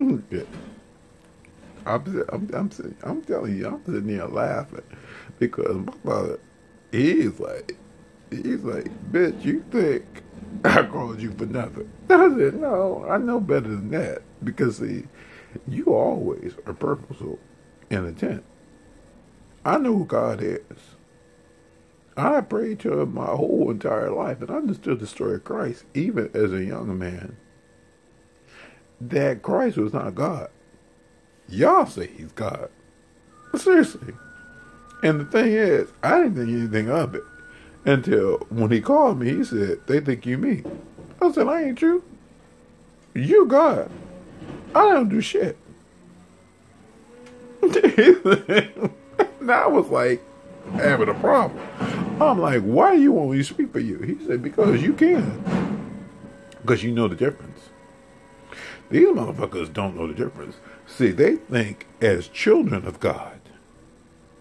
Yeah. I'm telling you, I'm sitting there laughing because my father, he's like, bitch, you think I called you for nothing? I said, no, I know better than that because see, you always are purposeful in intent. I know who God is. I prayed to him my whole entire life and understood the story of Christ, even as a young man, that Christ was not God. Y'all say he's God. Seriously. And the thing is, I didn't think anything of it until when he called me, he said, they think you me. I said, I ain't you. You God. I don't do shit. And I was like, having a problem. I'm like, why do you want me to speak for you? He said, because you can. Because you know the difference. These motherfuckers don't know the difference. See, they think as children of God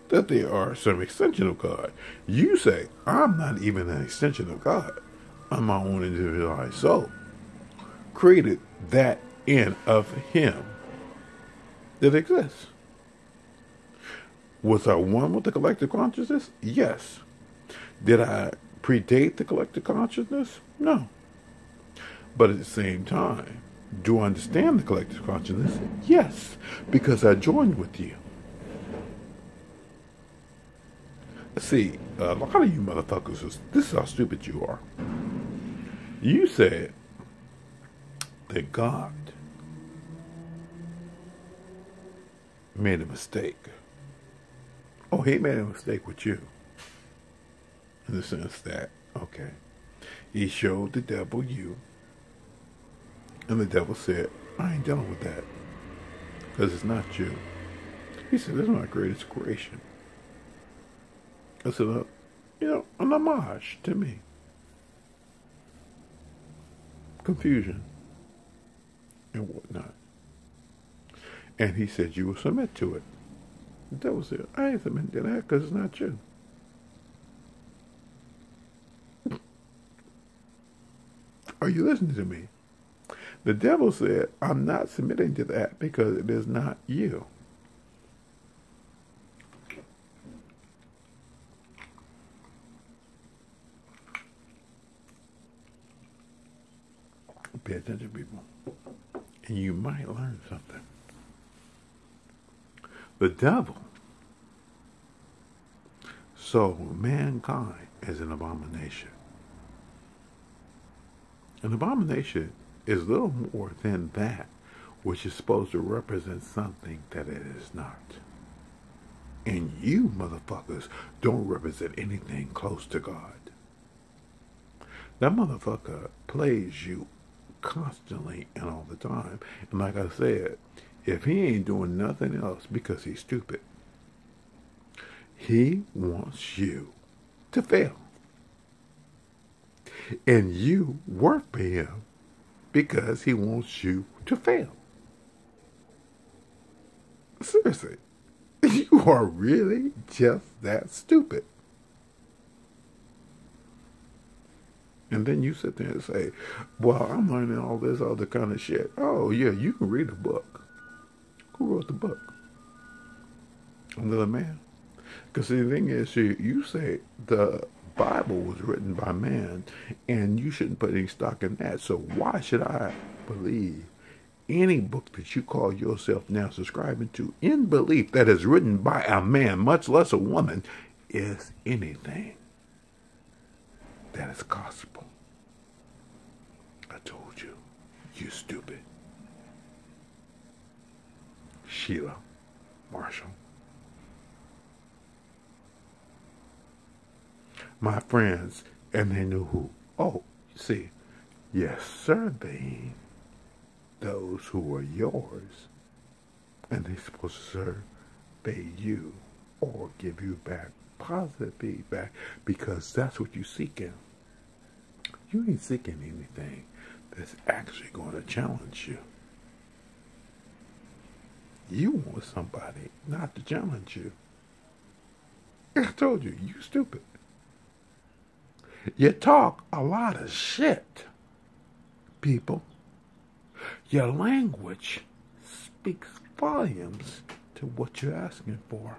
that they are some extension of God. You say, I'm not even an extension of God. I'm my own individualized soul. Created that in of him that exists. Was I one with the collective consciousness? Yes. Did I predate the collective consciousness? No. But at the same time, do I understand the collective consciousness? Yes, because I joined with you. See, a lot of you motherfuckers, this is how stupid you are. You said that God made a mistake. Oh, he made a mistake with you. In the sense that, okay, he showed the devil you, and the devil said, I ain't dealing with that, because it's not you. He said, this is my greatest creation. I said, an homage to me. Confusion and whatnot. And he said, you will submit to it. The devil said, I ain't submitting to that because it's not you. Are you listening to me? The devil said, I'm not submitting to that because it is not you. Pay attention, people. And you might learn something. The devil saw mankind as an abomination. An abomination is little more than that which is supposed to represent something that it is not. And you motherfuckers don't represent anything close to God. That motherfucker plays you constantly and all the time. And like I said, if he ain't doing nothing else because he's stupid, he wants you to fail. And you work for him because he wants you to fail. Seriously, you are really just that stupid. And then you sit there and say, well, I'm learning all this other kind of shit. Oh, yeah, you can read a book. Who wrote the book? Another man. Because the thing is, you say the Bible was written by man, and you shouldn't put any stock in that. So why should I believe any book that you call yourself now subscribing to in belief that is written by a man, much less a woman, is anything that is gospel? I told you, you stupid. Sheila Marshall. My friends, and they knew who. Oh, you see, you're surveying those who are yours, and they're supposed to survey you or give you back positive feedback because that's what you're seeking. You ain't seeking anything that's actually going to challenge you. You want somebody not to challenge you. I told you, you stupid. You talk a lot of shit, people. Your language speaks volumes to what you're asking for.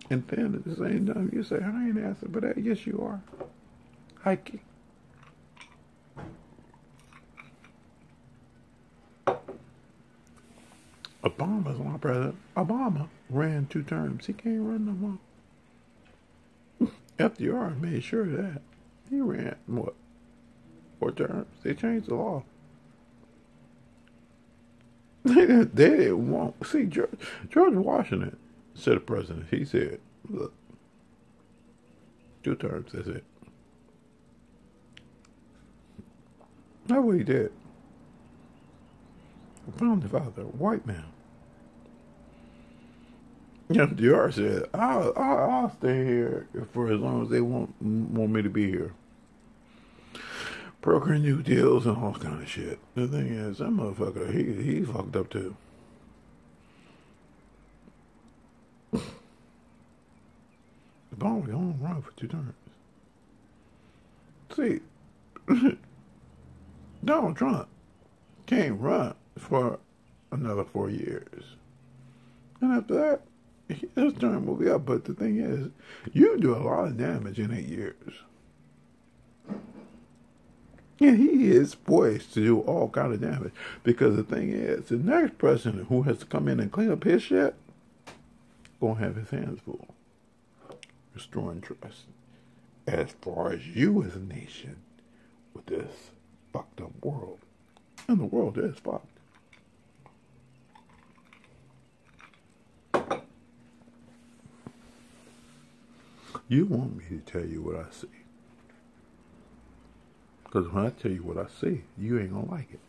And then at the same time, you say, I ain't asking for that. Yes, you are. Hiking. Obama's my president. Obama ran 2 terms. He can't run no more. FDR made sure of that. He ran, what, 4 terms? They changed the law. They didn't want. See, George Washington said the president, he said, look, 2 terms, that's it. That's what he did. Founding father, white man. FDR said, I'll stay here for as long as they want me to be here. Broker new deals and all kind of shit. The thing is, that motherfucker, he fucked up too. Obama was on run for 2 terms. See, Donald Trump can't run for another 4 years. And after that, his term will be up. But the thing is, you do a lot of damage in 8 years. And he is poised to do all kind of damage. Because the thing is, the next president who has to come in and clean up his shit, gonna have his hands full. Restoring trust. As far as you as a nation with this fucked up world. And the world is fucked. You want me to tell you what I see. Because when I tell you what I see, you ain't gonna like it.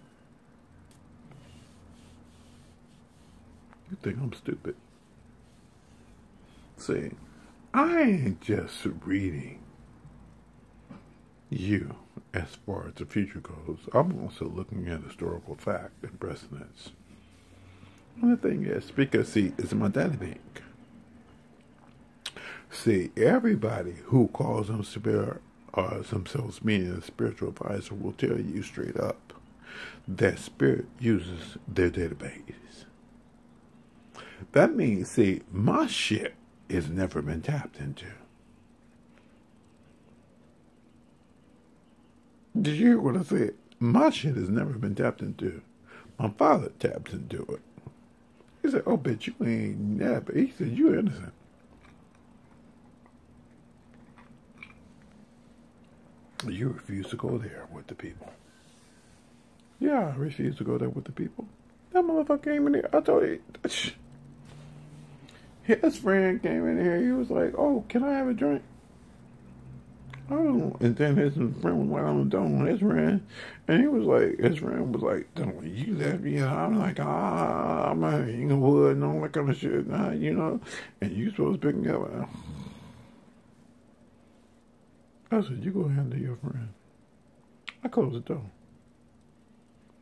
You think I'm stupid. See, I ain't just reading you as far as the future goes. I'm also looking at historical fact and precedents. And the thing is, because see, it's my data bank. See, everybody who calls themselves being a spiritual advisor will tell you straight up that spirit uses their database. That means, see, my shit has never been tapped into. Did you hear what I said? My shit has never been tapped into. My father tapped into it. He said, oh, bitch, you ain't never. He said, you innocent. You refuse to go there with the people. Yeah, I refuse to go there with the people. That motherfucker came in here. I told you. His friend came in here. He was like, oh, can I have a drink? Oh, and then his friend was like, I don't, his friend. And he was like, his friend was like, don't you let me out. I'm like, I'm a Inglewood and all that kind of shit. You know, and you supposed to pick me up. I said, you go handle your friend. I closed the door.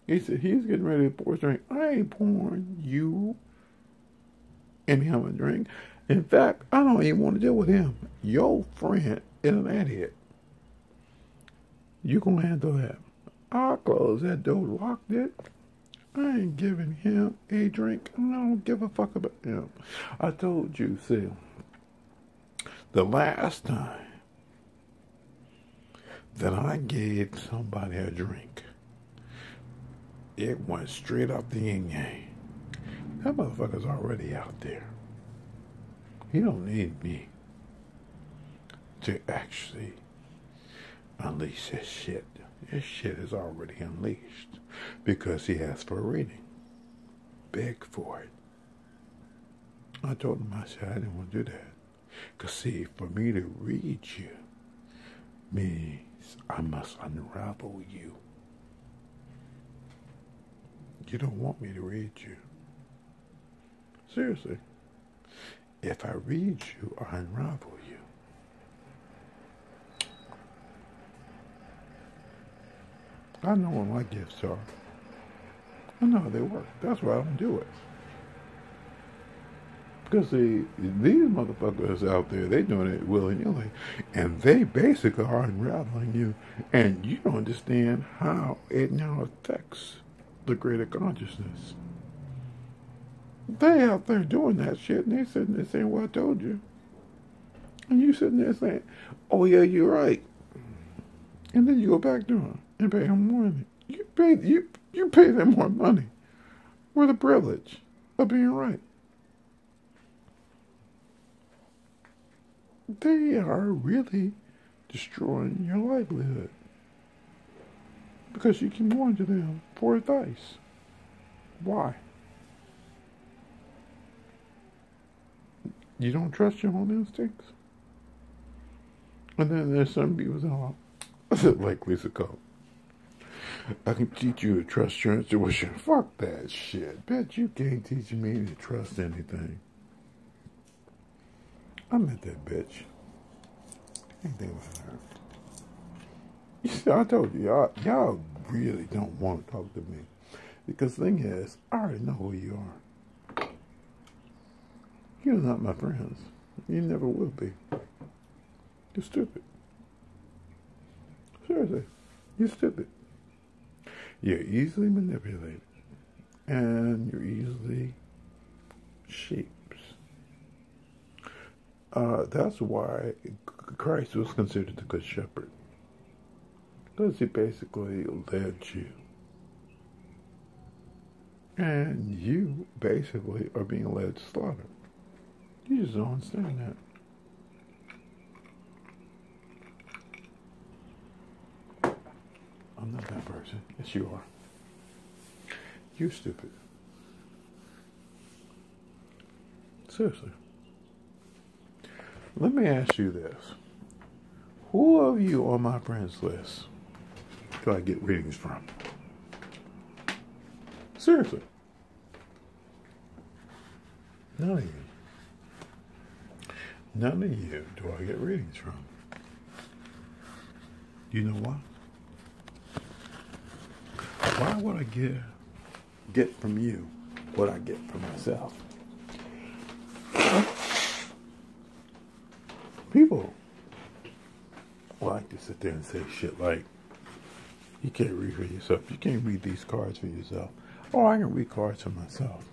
He said, he's getting ready to pour a drink. I ain't pouring you and him a drink. In fact, I don't even want to deal with him. Your friend is an idiot. You gonna handle that. I closed that door, locked it. I ain't giving him a drink. I don't give a fuck about him. I told you, see, the last time that I gave somebody a drink, it went straight up the yin yang. That motherfucker's already out there. He don't need me to actually unleash his shit. His shit is already unleashed because he asked for a reading. Beg for it. I told him, I said, I didn't want to do that. Because see, for me to read you means I must unravel you. You don't want me to read you. Seriously. If I read you, I unravel you. I know what my gifts are. I know how they work. That's why I don't do it. Because see, these motherfuckers out there, they doing it willy-nilly. And they basically are unraveling you. And you don't understand how it now affects the greater consciousness. They out there doing that shit, and they sitting there saying, well, I told you. And you sitting there saying, oh, yeah, you're right. And then you go back to them and pay them more money. You pay them more money for the privilege of being right. They are really destroying your livelihood because you keep going to them for advice. Why? You don't trust your own instincts? And then there's some people that are like Lisa Cole. I can teach you to trust your intuition. Fuck that shit. Bet you can't teach me to trust anything. I met that bitch. Anything about her. You see, I told you, y'all really don't want to talk to me. Because the thing is, I already know who you are. You're not my friends. You never will be. You're stupid. Seriously, you're stupid. You're easily manipulated. And you're easily shaped. That's why Christ was considered the Good Shepherd. Because he basically led you. And you basically are being led to slaughter. You just don't understand that. I'm not that person. Yes, you are. You're stupid. Seriously. Let me ask you this. Who of you on my friends list do I get readings from? Seriously. None of you. None of you do I get readings from. Do you know why? Why would I get from you what I get from myself? People like to sit there and say shit like, you can't read for yourself. You can't read these cards for yourself. Oh, I can read cards for myself.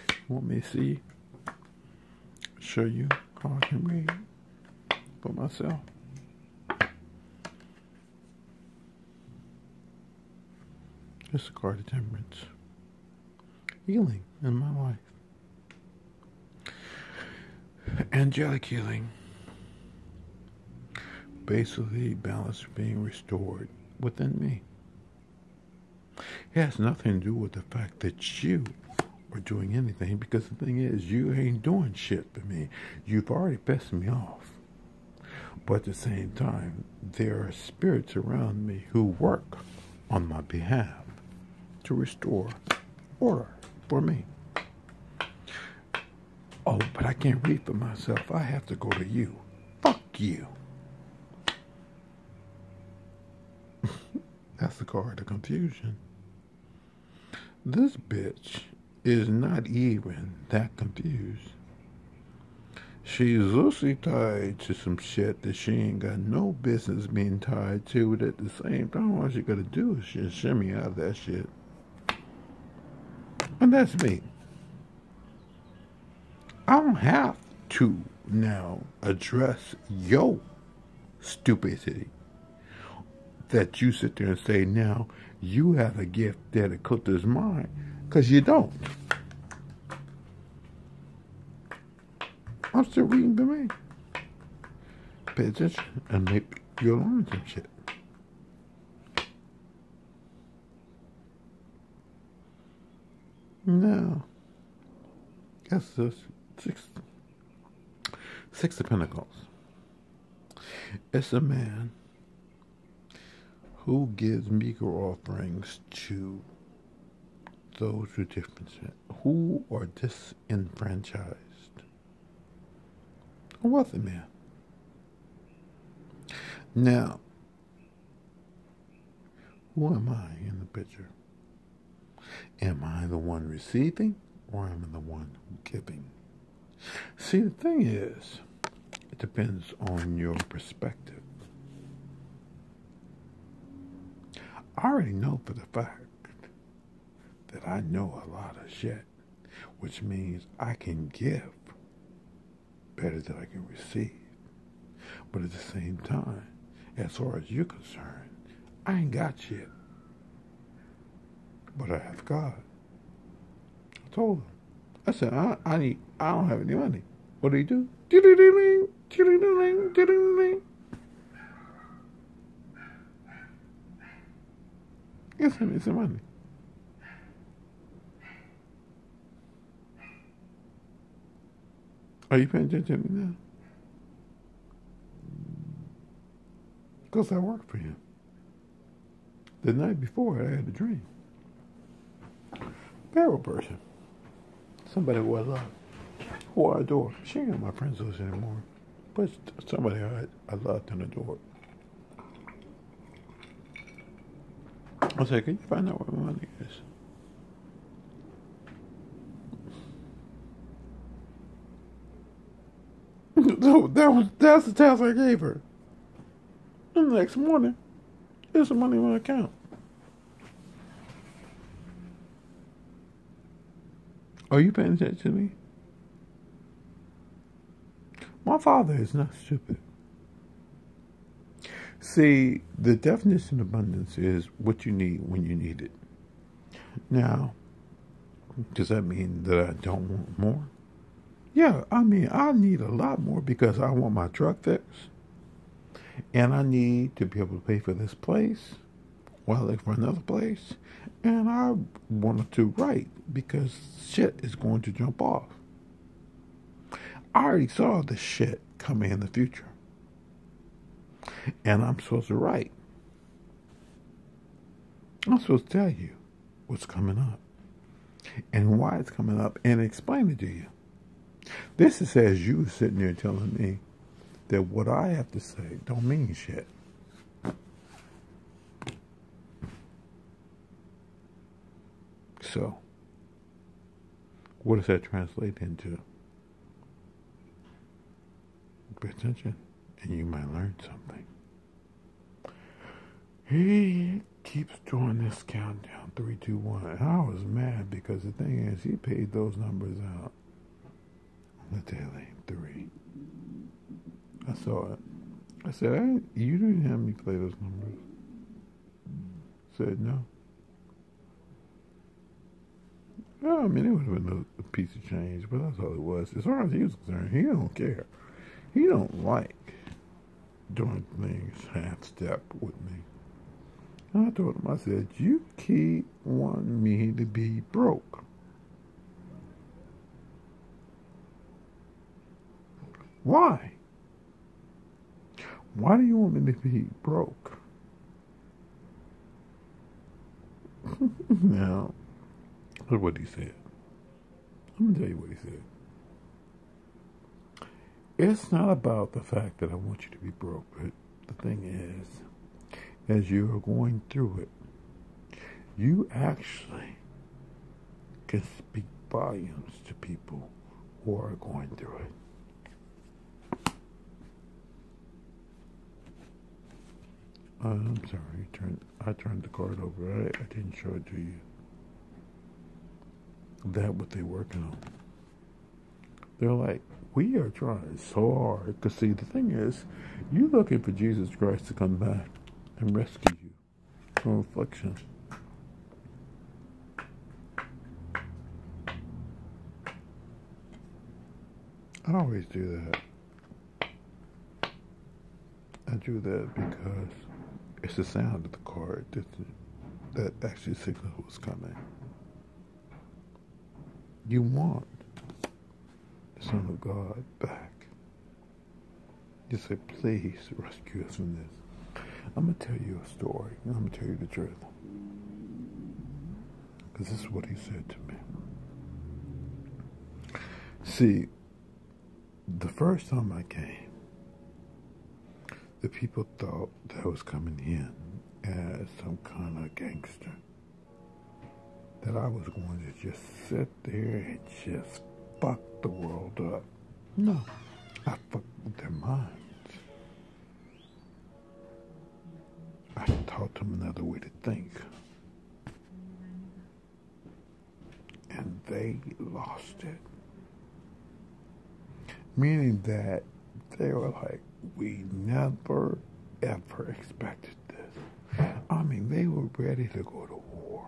You want me to see? Show you how I can read for myself. It's a card of temperance. Healing in my life. Angelic healing. Basically, balance being restored within me. It has nothing to do with the fact that you are doing anything, because the thing is, you ain't doing shit for me. You've already pissed me off. But at the same time, there are spirits around me who work on my behalf to restore order for me. Oh, but I can't read for myself. I have to go to you. Fuck you. That's the card of confusion. This bitch is not even that confused. She's loosely tied to some shit that she ain't got no business being tied to, but at the same time, all she gotta do is just shimmy out of that shit. And that's me. I don't have to now address your stupidity that you sit there and say, now you have a gift that eclipses mine, because you don't. I'm still reading to me. Pay attention and maybe you'll learn some shit. Now, that's the Six of Pentacles. It's a man who gives meager offerings to those who who are disenfranchised. A wealthy man. Now, who am I in the picture? Am I the one receiving, or am I the one giving? See, the thing is, it depends on your perspective. I already know for the fact that I know a lot of shit, which means I can give better than I can receive. But at the same time, as far as you're concerned, I ain't got shit. But I have God. I told him. I said, I don't have any money. What do you do? He sent me some money. Are you paying attention to me now? Because I worked for him. The night before, I had a dream. Barrel person. Somebody who I love, who I adore. She ain't my friends list anymore, but somebody I loved and adored. I said, can you find out where my money is? So that's the task I gave her. And the next morning, there's some money in my account. Are you paying attention to me? My father is not stupid. See, the definition of abundance is what you need when you need it. Now, does that mean that I don't want more? Yeah, I mean, I need a lot more because I want my truck fixed. And I need to be able to pay for this place while I look for another place. And I wanted to write because shit is going to jump off. I already saw this shit coming in the future. And I'm supposed to write. I'm supposed to tell you what's coming up and why it's coming up and explain it to you. This is as you sitting there telling me that what I have to say don't mean shit. So, what does that translate into? Pay attention, and you might learn something. He keeps doing this countdown, 3, 2, 1. And I was mad because the thing is, he paid those numbers out on the tail end, 3. I saw it. I said, you didn't have me play those numbers. Said, no. Well, I mean, it would have been a piece of change, but that's all it was. As far as he was concerned, he don't care. He don't like doing things half-step with me. And I told him, I said, you keep wanting me to be broke. Why? Why do you want me to be broke? Now, look what he said. I'm going to tell you what he said. It's not about the fact that I want you to be broke, but the thing is, as you are going through it, you actually can speak volumes to people who are going through it. I'm sorry, I turned the card over. I didn't show it to you. That's what they're working on. They're like, we are trying so hard. Because see, the thing is, you're looking for Jesus Christ to come back and rescue you from affliction. I always do that. I do that because it's the sound of the card that actually signals what's coming. You want the Son of God back. You say, please rescue us from this. I'm going to tell you a story. I'm going to tell you the truth. Because this is what he said to me. See, the first time I came, the people thought that I was coming in as some kind of gangster. That I was going to just sit there and just fuck the world up. No, I fucked with their minds. I taught them another way to think. they lost it. Meaning that they were like, we never, ever expected this. I mean, they were ready to go to war.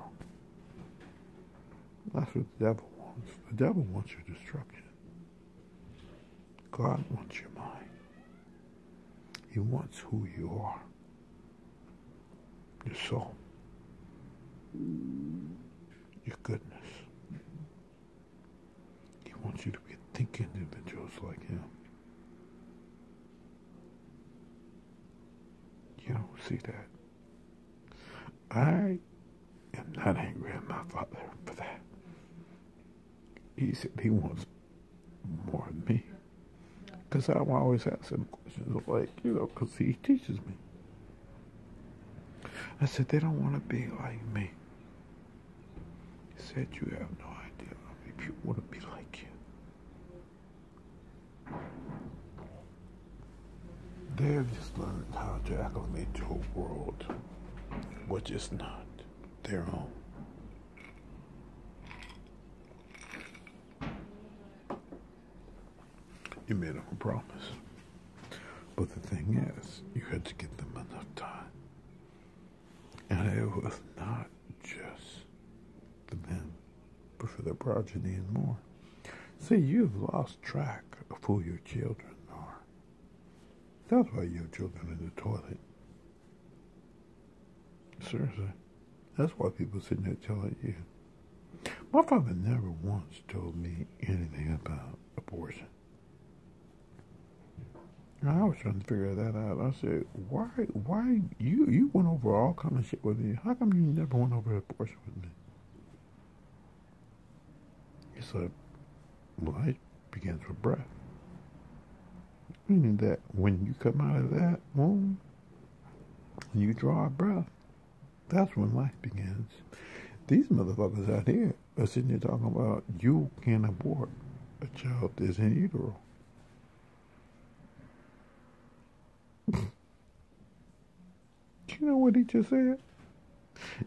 That's what the devil wants. The devil wants your destruction. God wants your mind. He wants who you are. Your soul. Your goodness. He wants you to be thinking individuals like him. You don't see that. I am not angry at my father for that. He said he wants more than me. Because I'm always asking questions like, because he teaches me. I said, they don't want to be like me. He said, you have no idea how many people want to be like you. They've just learned how to acclimate to a world which is not their own. You made them a promise. But the thing is, you had to give them enough time. And it was not just for them, but for their progeny and more. See, you've lost track of who your children are. That's why your children are in the toilet. Seriously. That's why people sitting there telling you. My father never once told me anything about abortion. And I was trying to figure that out. I said, why you went over all kind of shit with me. How come you never went over abortion with me? He said, life begins with breath. Meaning that when you come out of that womb, and you draw a breath, that's when life begins. These motherfuckers out here are sitting there talking about you can't abort a child that's in utero. Do you know what he just said?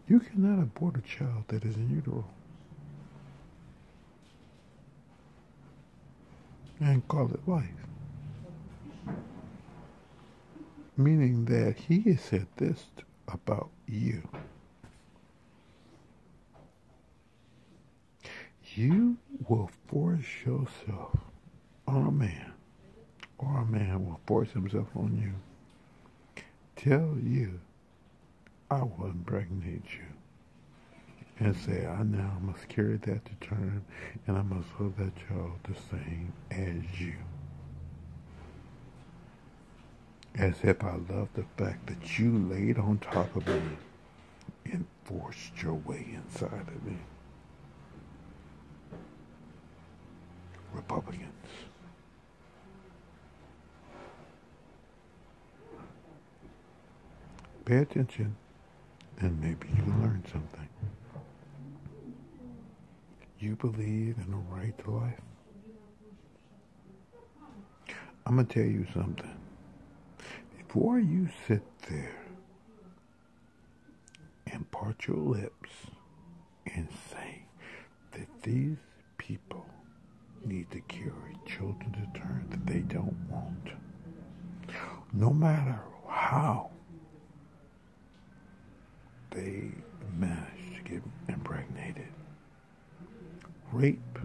You cannot abort a child that is in utero. And call it life. Meaning that he has said this about you. You will force yourself on a man, or a man will force himself on you. Tell you, I will impregnate you. And say, I now must carry that to term, and I must love that child the same as you. As if I love the fact that you laid on top of me and forced your way inside of me. Republicans. Pay attention, and maybe you will learn something. You believe in a right to life? I'm going to tell you something. Before you sit there and part your lips and say that these people need to carry children to term that they don't want, no matter how they manage to get impregnated, rape,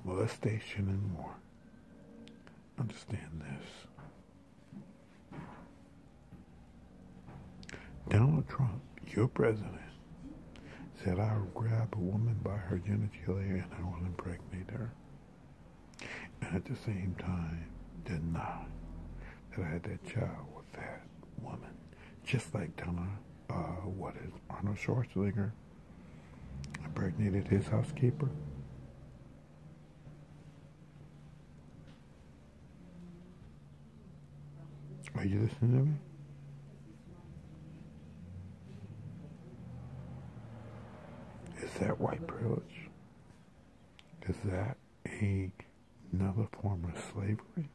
molestation, and more. Understand this. Donald Trump, your president, said I will grab a woman by her genitalia and I will impregnate her. And at the same time, deny that I had that child with that woman. Just like Arnold Schwarzenegger impregnated his housekeeper. Are you listening to me? Is that white privilege? Is that another form of slavery?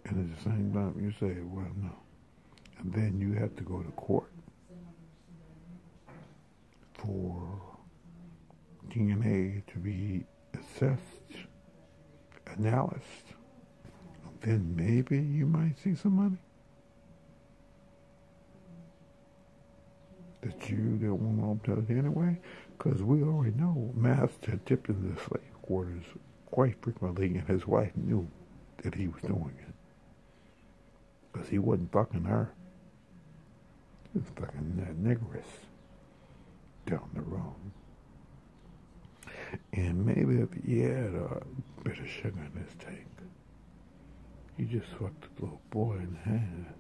And at the same time, you say, well, no. And then you have to go to court DNA to be assessed, analyzed. Then maybe you might see some money that you don't want to tell it anyway, because we already know Master had tipped into the slave quarters quite frequently, and his wife knew that he was doing it, because he wasn't fucking her. He was fucking that negress down the road. And maybe if he had a bit of sugar in his tank, he just fucked the little boy in half.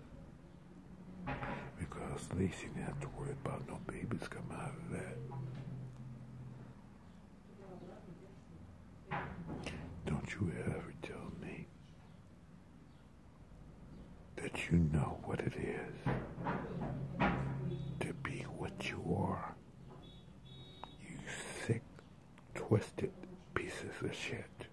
Because at least he didn't have to worry about no babies coming out of that. Don't you ever tell me that you know what it is to be what you are. You sick, twisted pieces of shit.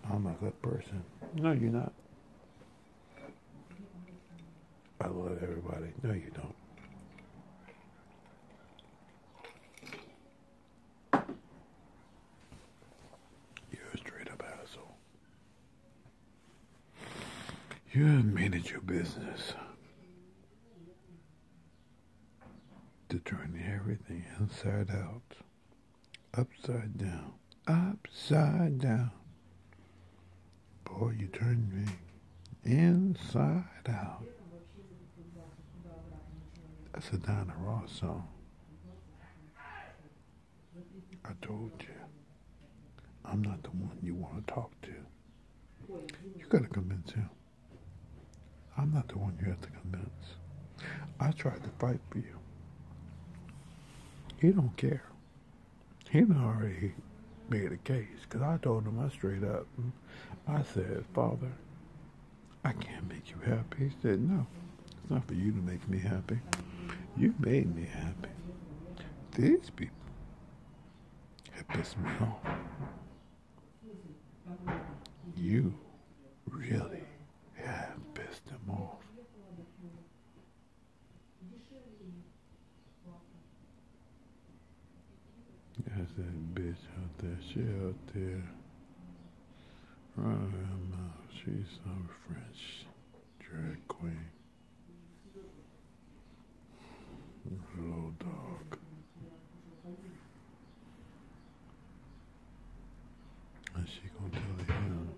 I'm a good person. No, you're not. I love everybody. No, you don't. You're a straight up asshole. You have made it your business to turn everything inside out, upside down, upside down. Boy, you turned me inside out. That's a Diana Ross song. I told you, I'm not the one you want to talk to. You gotta convince him. I'm not the one you have to convince. I tried to fight for you. He don't care. He done already made a case, because I told him I straight up. I said, Father, I can't make you happy. He said, no, it's not for you to make me happy. You made me happy. These people have pissed me off. You really have pissed them off. That's that bitch out there. She out there. Running her mouth. She's some French drag queen. Little dog. And she gonna tell him.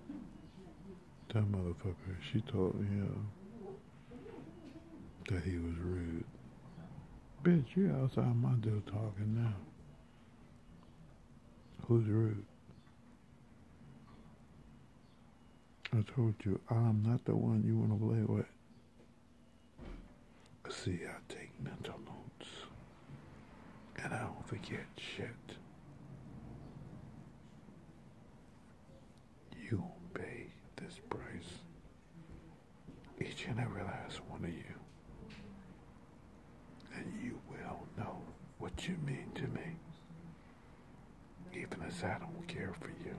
That motherfucker, she told him that he was rude. Bitch, you outside my door talking now. Who's rude? I told you, I'm not the one you want to play with. See, I take mental notes. And I don't forget shit. You pay this price. Each and every last one of you. And you will know what you mean to me. Even as I don't care for you.